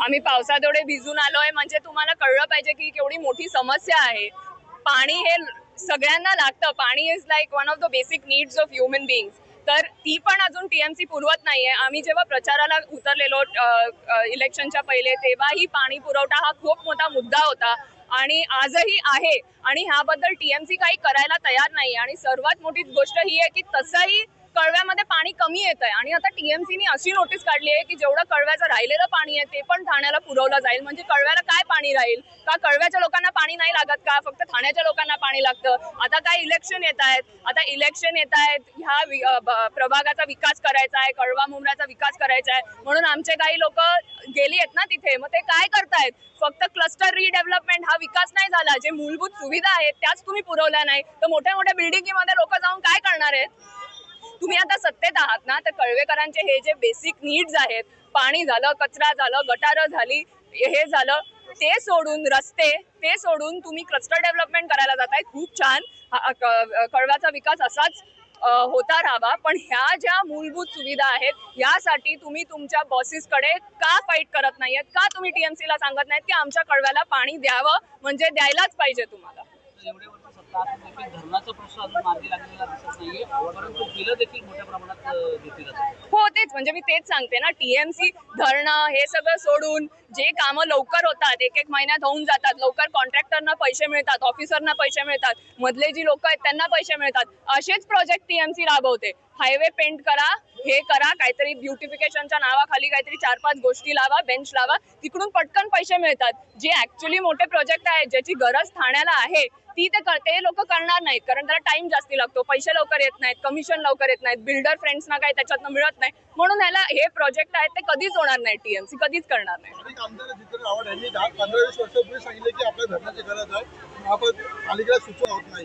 आम्ही पावसात एवढे भिजून आलोय म्हणजे तुम्हाला कळलं पाहिजे की केवढी मोठी समस्या आहे। पाणी हे सगळ्यांना लागतं। पाणी is like one of the basic needs of human beings. तर ती पण अजून टीएमसी पुरवत नाहीये। आम्ही जेव्हा प्रचाराला उतरलेलो इलेक्शनच्या पहिले तेव्हाही पाणी पुरवठा हा खूप मोठा मुद्दा होता आणि आजही आहे आणि ह्याबद्दल टीएमसी काही करायला तयार नाही। आणि सर्वात मोठी गोष्ट ही आहे की तसंही कळव्यामध्ये पाणी कमी येत आहे आणि आता टीएमसीने अशी नोटीस काढली आहे की जेवढं कळव्याचं राहिलेलं पाणी आहे ते पण ठाण्याला पुरवलं जाईल। म्हणजे कळव्याला काय पाणी राहील का? कळव्याच्या लोकांना पाणी नाही लागत का? फक्त ठाण्याच्या लोकांना पाणी लागतं? आता काय इलेक्शन येत आहेत, ह्या प्रभागाचा विकास करायचा आहे, कळवा मुंब्र्याचा विकास करायचा आहे म्हणून आमचे काही लोक गेली आहेत ना तिथे। मग ते काय करतायत? फक्त क्लस्टर रिडेव्हलपमेंट हा विकास नाही झाला। जे मूलभूत सुविधा आहेत त्याच तुम्ही पुरवल्या नाही तर मोठ्या मोठ्या बिल्डिंगमध्ये लोक जाऊन काय करणार आहेत? तुम्ही आता सत्तेत आहात ना, तर कळवेकरांचे हे जे बेसिक नीड्स आहेत, पाणी झालं, कचरा झालं, गटारं झाली, हे झालं, ते सोडून रस्ते ते सोडून तुम्ही क्लस्टर डेव्हलपमेंट करायला जाताय। खूप छान, कळव्याचा विकास असाच होता राहावा, पण ह्या ज्या मूलभूत सुविधा आहेत यासाठी तुम्ही तुमच्या बॉसेसकडे का फाईट करत नाहीयेत? का तुम्ही टीएमसीला सांगत नाहीत की आमच्या कळव्याला पाणी द्यावं? म्हणजे द्यायलाच पाहिजे तुम्हाला। धरणाचा प्रश्न अजून मार्गी लागलेला दिसत नाहीये, परंतु बिलं देखील मोठ्या प्रमाणात घेतली जातात। हो, तेच म्हणजे मी तेच सांगते ना, टीएमसी धरणं हे सगळं सोडून जे कामं लवकर होतात, एक महिन्यात होऊन जातात, लवकर कॉन्ट्रॅक्टरना पैसे मिळतात, ऑफिसरना पैसे मिळतात, मधले जी लोक आहेत त्यांना पैसे मिळतात, असेच प्रोजेक्ट टीएमसी राबवते। हायवे पेंट करा, हे करा, काहीतरी ब्युटिफिकेशनच्या नावाखाली काहीतरी 4-5 गोष्टी लावा, बेंच लावा, तिकडून पटकन पैसे मिळतात। जे ऍक्च्युअली मोठे प्रोजेक्ट आहेत, ज्याची गरज ठाण्याला आहे ती ते लोक करणार नाहीत, कारण त्याला टाइम जास्ती लागतो, पैसे लवकर येत नाहीत, कमिशन लवकर येत नाहीत, बिल्डर फ्रेंड्सना काही त्याच्यातनं मिळत नाही, म्हणून ह्याला हे प्रोजेक्ट आहेत ते कधीच होणार नाही। टीएमसी कधीच करणार नाही।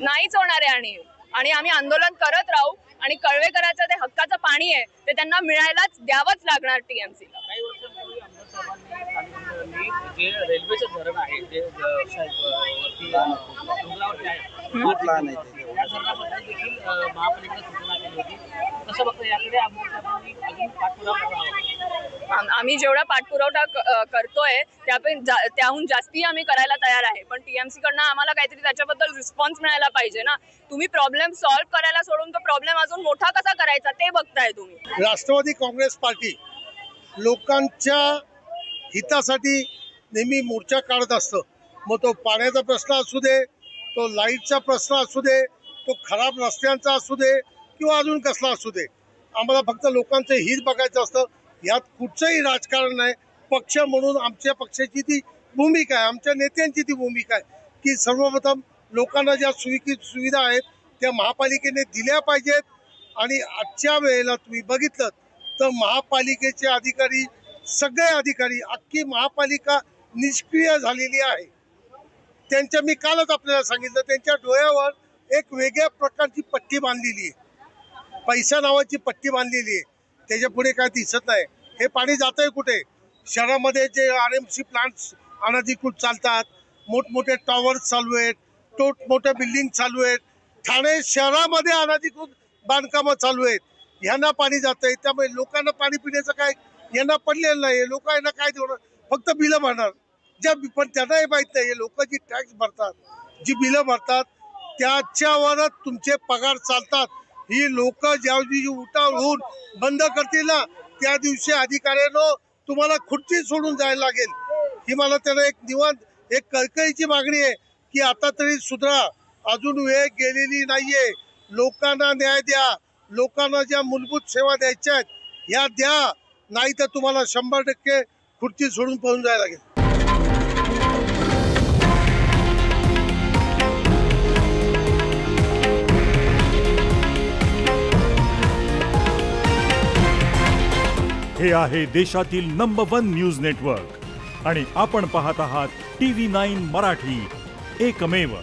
नाहीच होणार आहे आणि आम्ही आंदोलन करत राहू आणि कळवेकराचं ते हक्काचं पाणी आहे ते त्यांना मिळायलाच द्यावंच लागणार टीएमसीला। काही वर्षांपूर्वी आमदार साहेबांनी जे रेल्वेचं धरण आहे ते डोंगरावरती आहे, त्या धरणाबद्दल देखील महापालिकेला सूचना केली होती। कसं बघता याकडे आमदार साहेबांनी अजून पाठपुरावा करावा? आम्ही जेवढा पाठपुरवठा करतोय त्याहून जास्ती आम्ही करायला तयार आहे, पण टीएमसी कडनं आम्हाला काहीतरी त्याच्याबद्दल रिस्पॉन्स मिळायला पाहिजे ना। तुम्ही प्रॉब्लेम सॉल्व्ह करायला सोडून तो प्रॉब्लेम अजून मोठा कसा करायचा ते बघताय तुम्ही। राष्ट्रवादी काँग्रेस पार्टी लोकांच्या हितासाठी नेहमी मोर्चा काढत असतं। मग तो पाण्याचा प्रश्न असू दे, तो लाईटचा प्रश्न असू दे, तो खराब रस्त्यांचा असू दे किंवा अजून कसला असू दे, आम्हाला फक्त लोकांचं हित बघायचं असतं। यात कुठचंही राजकारण नाही। पक्ष म्हणून आमच्या पक्षाची ती भूमिका आहे, आमच्या नेत्यांची ती भूमिका आहे की सर्वप्रथम लोकांना ज्या सुविधा आहेत त्या महापालिकेने दिल्या पाहिजेत। आणि आजच्या वेळेला तुम्ही बघितलं तर महापालिकेचे अधिकारी, सगळे अधिकारी, अख्खी महापालिका निष्क्रिय झालेली आहे। त्यांच्या, मी कालच आपल्याला सांगितलं, त्यांच्या डोळ्यावर एक वेगळ्या प्रकारची पट्टी बांधलेली आहे, पैसा नावाची पट्टी बांधलेली आहे, त्याच्या पुढे काय दिसत नाही। हे पाणी जातंय कुठे? शहरामध्ये जे आरएमसी प्लांट्स अनधिकृत चालतात, मोठमोठे टॉवर्स चालू आहेत, मोठ्या बिल्डिंग चालू आहेत, ठाणे शहरामध्ये अनधिकृत बांधकामं चालू आहेत, ह्यांना पाणी जातंय। त्यामुळे लोकांना पाणी पिण्याचं काय यांना पडलेलं नाही। लोक यांना काय देणार? फक्त बिलं भरणार। पण त्यांनाही माहीत नाही, लोक जी टॅक्स भरतात, जी बिलं भरतात त्याच्यावरच तुमचे पगार चालतात। ही लोक ज्यावेळी उठाव होऊन बंद करतील ना त्या दिवशी अधिकाऱ्यांनो तुम्हाला खुर्ची सोडून जायला लागेल। ही मला त्यांना एक कळकळीची मागणी आहे की आता तरी सुधरा, अजून वेळ गेलेली नाहीये। लोकांना न्याय द्या, लोकांना ज्या मूलभूत सेवा द्यायच्या आहेत ह्या द्या, नाही तर तुम्हाला 100% खुर्ची सोडून पळून जायला लागेल। हे आहे देशातील नंबर 1 न्यूज नेटवर्क आणि आपण पाहत आहात TV9 मराठी, एकमेव।